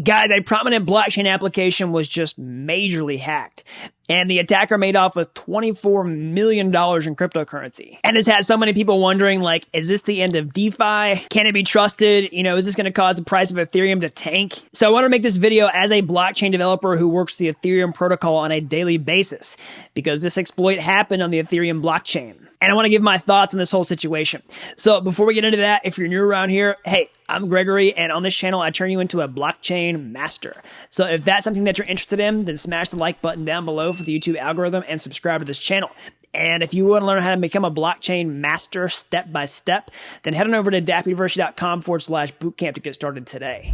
Guys, a prominent blockchain application was just majorly hacked, and the attacker made off with $24 million in cryptocurrency. And this has so many people wondering, like, is this the end of DeFi? Can it be trusted? You know, is this going to cause the price of Ethereum to tank? So I want to make this video as a blockchain developer who works the Ethereum protocol on a daily basis, because this exploit happened on the Ethereum blockchain. And I want to give my thoughts on this whole situation. So before we get into that, if you're new around here, hey, I'm Gregory, and on this channel, I turn you into a blockchain master. So if that's something that you're interested in, then smash the like button down below for the YouTube algorithm and subscribe to this channel. And if you want to learn how to become a blockchain master step by step, then head on over to dappuniversity.com/bootcamp to get started today.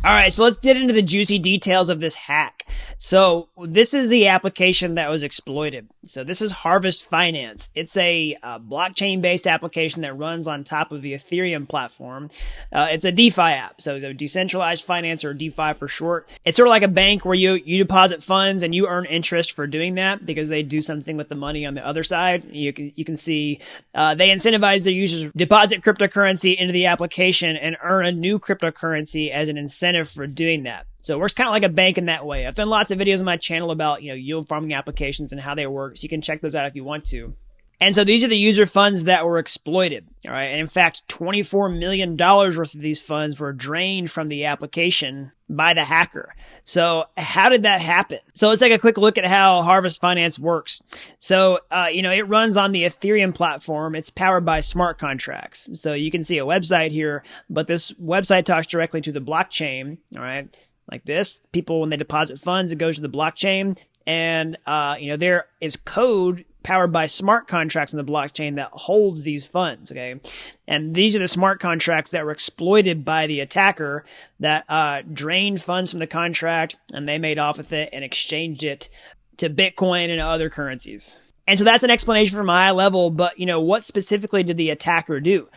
All right, so let's get into the juicy details of this hack. So this is the application that was exploited. So this is Harvest Finance. It's a blockchain-based application that runs on top of the Ethereum platform. It's a DeFi app, so decentralized finance, or DeFi for short. It's sort of like a bank where you deposit funds and you earn interest for doing that because they do something with the money on the other side. You can see they incentivize their users to deposit cryptocurrency into the application and earn a new cryptocurrency as an incentive for doing that. So it works kind of like a bank in that way. I've done lots of videos on my channel about, yield farming applications and how they work. So you can check those out if you want to. And so these are the user funds that were exploited. All right. And in fact, $24 million worth of these funds were drained from the application by the hacker. So how did that happen? So let's take a quick look at how Harvest Finance works. So, it runs on the Ethereum platform. It's powered by smart contracts. So you can see a website here, but this website talks directly to the blockchain. All right. Like this, people, when they deposit funds, it goes to the blockchain, and, there is code powered by smart contracts in the blockchain that holds these funds, okay? And these are the smart contracts that were exploited by the attacker that drained funds from the contract, and they made off with it and exchanged it to Bitcoin and other currencies. And so that's an explanation from a high level, but, what specifically did the attacker do?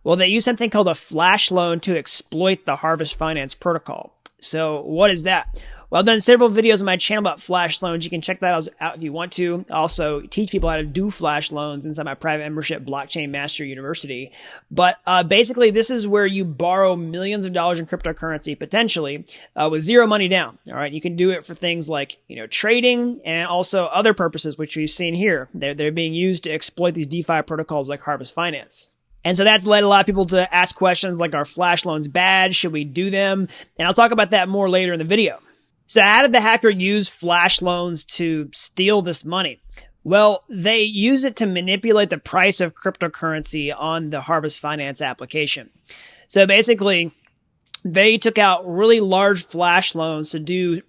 Well, they used something called a flash loan to exploit the Harvest Finance protocol. So what is that? Well, I've done several videos on my channel about flash loans. You can check that out if you want to. I also teach people how to do flash loans inside my private membership, Blockchain Master University. But basically, this is where you borrow millions of dollars in cryptocurrency, potentially, with zero money down. All right, you can do it for things like trading and also other purposes, which we've seen here. They're being used to exploit these DeFi protocols like Harvest Finance. And so that's led a lot of people to ask questions like, are flash loans bad? Should we do them? And I'll talk about that more later in the video. So how did the hacker use flash loans to steal this money? Well, they use it to manipulate the price of cryptocurrency on the Harvest Finance application. So basically, they took out really large flash loans to do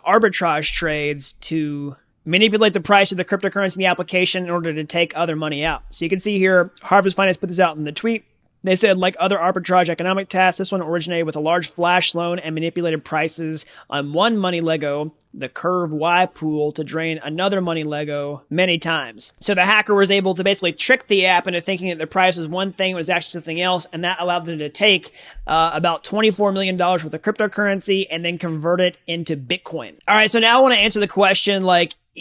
arbitrage trades to manipulate the price of the cryptocurrency in the application in order to take other money out. So you can see here, Harvest Finance put this out in the tweet. They said, like other arbitrage economic tasks, this one originated with a large flash loan and manipulated prices on one money Lego, the Curve Y pool, to drain another money Lego many times. So the hacker was able to basically trick the app into thinking that the price was one thing, it was actually something else, and that allowed them to take about $24 million worth of cryptocurrency and then convert it into Bitcoin. All right, so now I want to answer the question,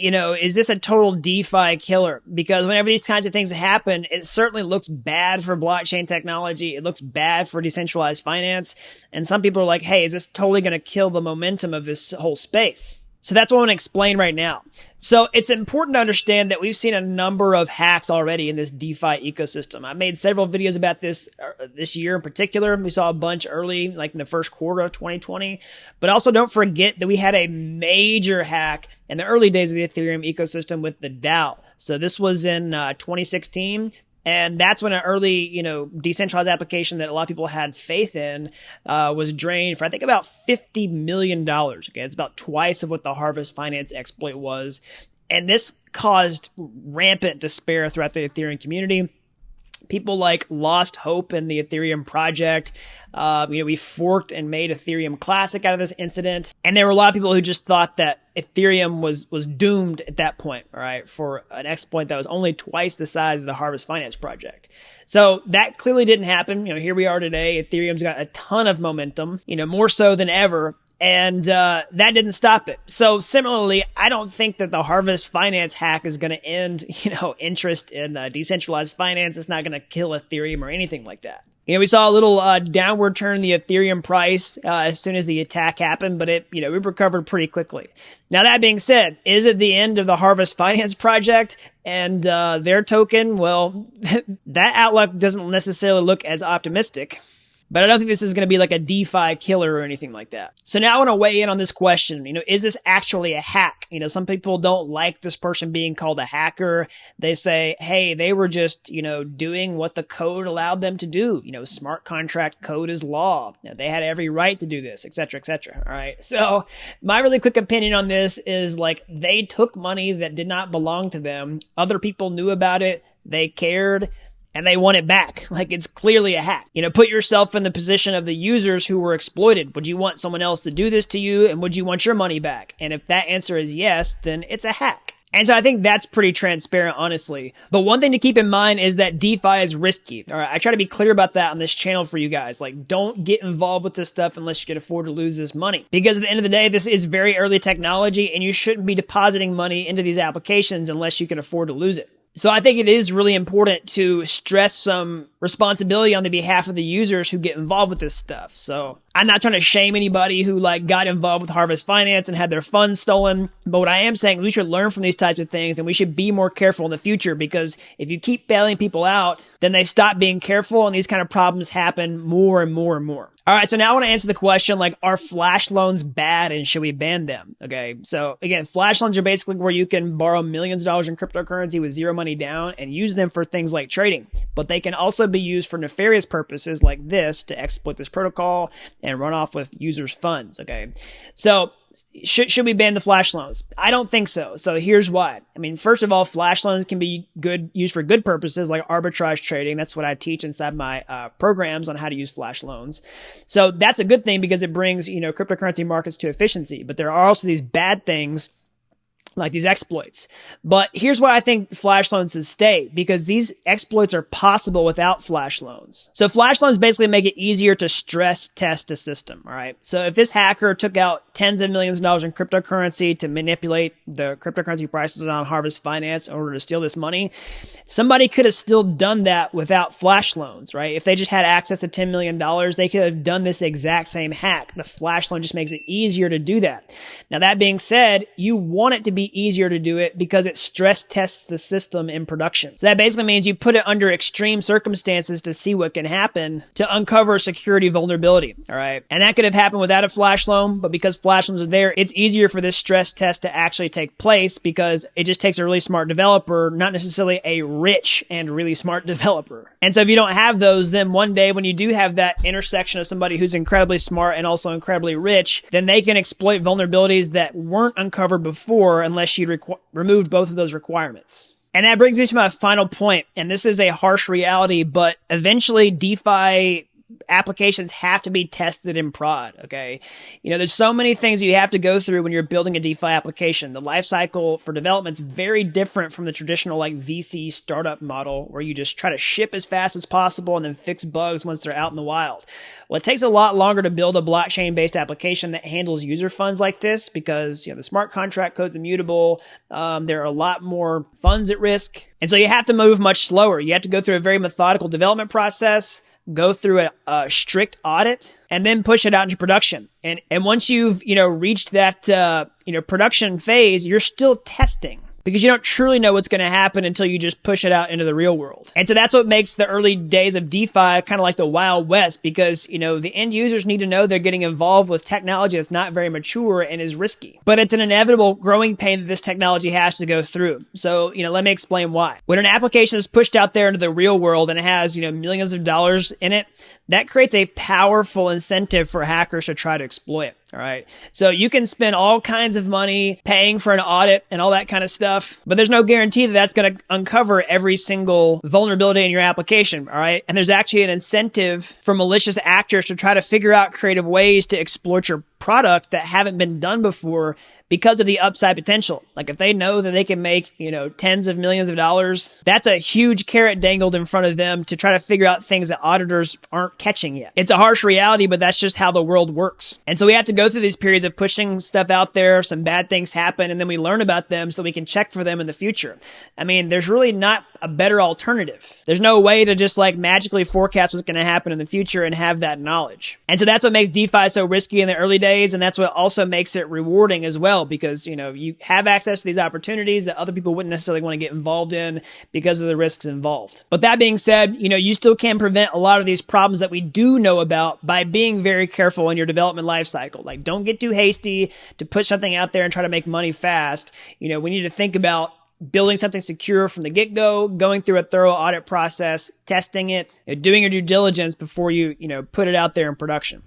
is this a total DeFi killer? Because whenever these kinds of things happen, it certainly looks bad for blockchain technology. It looks bad for decentralized finance. And some people are like, hey, is this totally going to kill the momentum of this whole space? So that's what I want to explain right now. So it's important to understand that we've seen a number of hacks already in this DeFi ecosystem. I made several videos about this year in particular. We saw a bunch early, like in the first quarter of 2020. But also don't forget that we had a major hack in the early days of the Ethereum ecosystem with the DAO. So this was in 2016. And that's when an early, decentralized application that a lot of people had faith in was drained for, I think, about $50 million. Okay, it's about twice of what the Harvest Finance exploit was. And this caused rampant despair throughout the Ethereum community. People lost hope in the Ethereum project. We forked and made Ethereum Classic out of this incident. And there were a lot of people who just thought that Ethereum was doomed at that point, all right, for an exploit that was only twice the size of the Harvest Finance project. So that clearly didn't happen. Here we are today. Ethereum's got a ton of momentum, more so than ever. And that didn't stop it. So similarly, I don't think that the Harvest Finance hack is going to end, interest in decentralized finance. It's not going to kill Ethereum or anything like that. We saw a little downward turn in the Ethereum price as soon as the attack happened, but it recovered pretty quickly. Now, that being said, is it the end of the Harvest Finance project and their token? Well, that outlook doesn't necessarily look as optimistic. But I don't think this is going to be like a DeFi killer or anything like that. So now I want to weigh in on this question. Is this actually a hack? Some people don't like this person being called a hacker. They say, hey, they were just, doing what the code allowed them to do. Smart contract code is law. They had every right to do this, et cetera, et cetera. All right. So my really quick opinion on this is like they took money that did not belong to them. Other people knew about it. They cared. And they want it back. Like, it's clearly a hack. Put yourself in the position of the users who were exploited. Would you want someone else to do this to you? And would you want your money back? And if that answer is yes, then it's a hack. And so I think that's pretty transparent, honestly. But one thing to keep in mind is that DeFi is risky. All right. I try to be clear about that on this channel for you guys. Like, don't get involved with this stuff unless you can afford to lose this money. Because at the end of the day, this is very early technology and you shouldn't be depositing money into these applications unless you can afford to lose it. So I think it is really important to stress some responsibility on the behalf of the users who get involved with this stuff. So I'm not trying to shame anybody who got involved with Harvest Finance and had their funds stolen. But what I am saying, we should learn from these types of things and we should be more careful in the future, because if you keep bailing people out, then they stop being careful and these kind of problems happen more and more and more. All right, so now I want to answer the question, are flash loans bad and should we ban them? Okay, so again, flash loans are basically where you can borrow millions of dollars in cryptocurrency with zero money down and use them for things like trading. But they can also be used for nefarious purposes like this to exploit this protocol and run off with users' funds, okay? So should we ban the flash loans? I don't think so. So here's why. First of all, flash loans can be used for good purposes like arbitrage trading. That's what I teach inside my programs on how to use flash loans. So that's a good thing because it brings, cryptocurrency markets to efficiency. But there are also these bad things like these exploits. But here's why I think flash loans should stay, because these exploits are possible without flash loans. So flash loans basically make it easier to stress test a system, all right? So if this hacker took out tens of millions of dollars in cryptocurrency to manipulate the cryptocurrency prices on Harvest Finance in order to steal this money, somebody could have still done that without flash loans, right? If they just had access to $10 million, they could have done this exact same hack. The flash loan just makes it easier to do that. Now, that being said, you want it to be easier to do it because it stress tests the system in production. So that basically means you put it under extreme circumstances to see what can happen to uncover a security vulnerability, all right? And that could have happened without a flash loan, but because flash loans are there, it's easier for this stress test to actually take place because it just takes a really smart developer, not necessarily a rich and really smart developer. And so if you don't have those, then one day when you do have that intersection of somebody who's incredibly smart and also incredibly rich, then they can exploit vulnerabilities that weren't uncovered before unless you removed both of those requirements. And that brings me to my final point, and this is a harsh reality, but eventually DeFi applications have to be tested in prod, okay? There's so many things you have to go through when you're building a DeFi application. The life cycle for development is very different from the traditional VC startup model where you just try to ship as fast as possible and then fix bugs once they're out in the wild. Well, it takes a lot longer to build a blockchain-based application that handles user funds like this because the smart contract code's immutable. There are a lot more funds at risk. And so you have to move much slower. You have to go through a very methodical development process, go through a strict audit, and then push it out into production. And once you've, reached that, production phase, you're still testing because you don't truly know what's going to happen until you just push it out into the real world. And so that's what makes the early days of DeFi kind of like the Wild West because, the end users need to know they're getting involved with technology that's not very mature and is risky. But it's an inevitable growing pain that this technology has to go through. So, let me explain why. When an application is pushed out there into the real world and it has, millions of dollars in it, that creates a powerful incentive for hackers to try to exploit it. All right. So you can spend all kinds of money paying for an audit and all that kind of stuff, but there's no guarantee that that's going to uncover every single vulnerability in your application. All right. And there's actually an incentive for malicious actors to try to figure out creative ways to exploit your product that haven't been done before because of the upside potential. Like if they know that they can make, tens of millions of dollars, that's a huge carrot dangled in front of them to try to figure out things that auditors aren't catching yet. It's a harsh reality, but that's just how the world works. And so we have to go through these periods of pushing stuff out there. Some bad things happen and then we learn about them so we can check for them in the future. There's really not a better alternative. There's no way to just like magically forecast what's going to happen in the future and have that knowledge. And so that's what makes DeFi so risky in the early days. And that's what also makes it rewarding as well, because, you know, you have access to these opportunities that other people wouldn't necessarily want to get involved in because of the risks involved. But that being said, you know, you still can prevent a lot of these problems that we do know about by being very careful in your development life cycle. Like, don't get too hasty to put something out there and try to make money fast. You know, we need to think about building something secure from the get-go, going through a thorough audit process, testing it, doing your due diligence before you put it out there in production.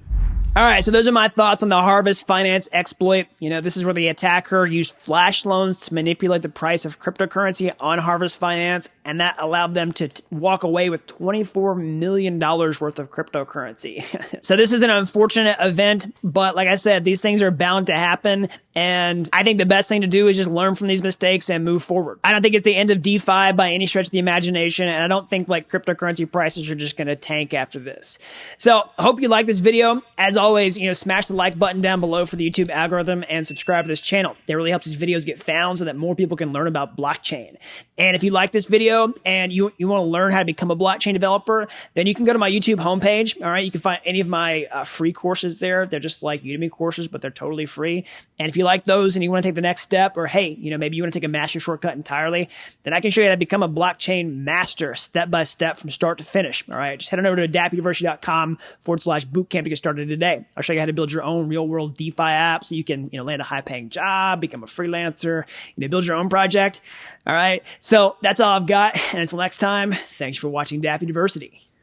All right, so those are my thoughts on the Harvest Finance exploit. You know, this is where the attacker used flash loans to manipulate the price of cryptocurrency on Harvest Finance, and that allowed them to walk away with $24 million worth of cryptocurrency. So this is an unfortunate event, but like I said, these things are bound to happen, and I think the best thing to do is just learn from these mistakes and move forward. I don't think it's the end of DeFi by any stretch of the imagination, and I don't think like cryptocurrency prices are just going to tank after this. So I hope you like this video. As always, smash the like button down below for the YouTube algorithm and subscribe to this channel. That really helps these videos get found so that more people can learn about blockchain. And if you like this video and you want to learn how to become a blockchain developer, then you can go to my YouTube homepage. All right, you can find any of my free courses there. They're just like Udemy courses, but they're totally free. And if you like those and you want to take the next step, or hey, maybe you want to take a master shortcut entirely, then I can show you how to become a blockchain master step by step from start to finish. All right, just head on over to dappuniversity.com/bootcamp to get started today. I'll show you how to build your own real-world DeFi app so you can, land a high-paying job, become a freelancer, build your own project. All right, so that's all I've got. And until next time, thanks for watching Dapp University.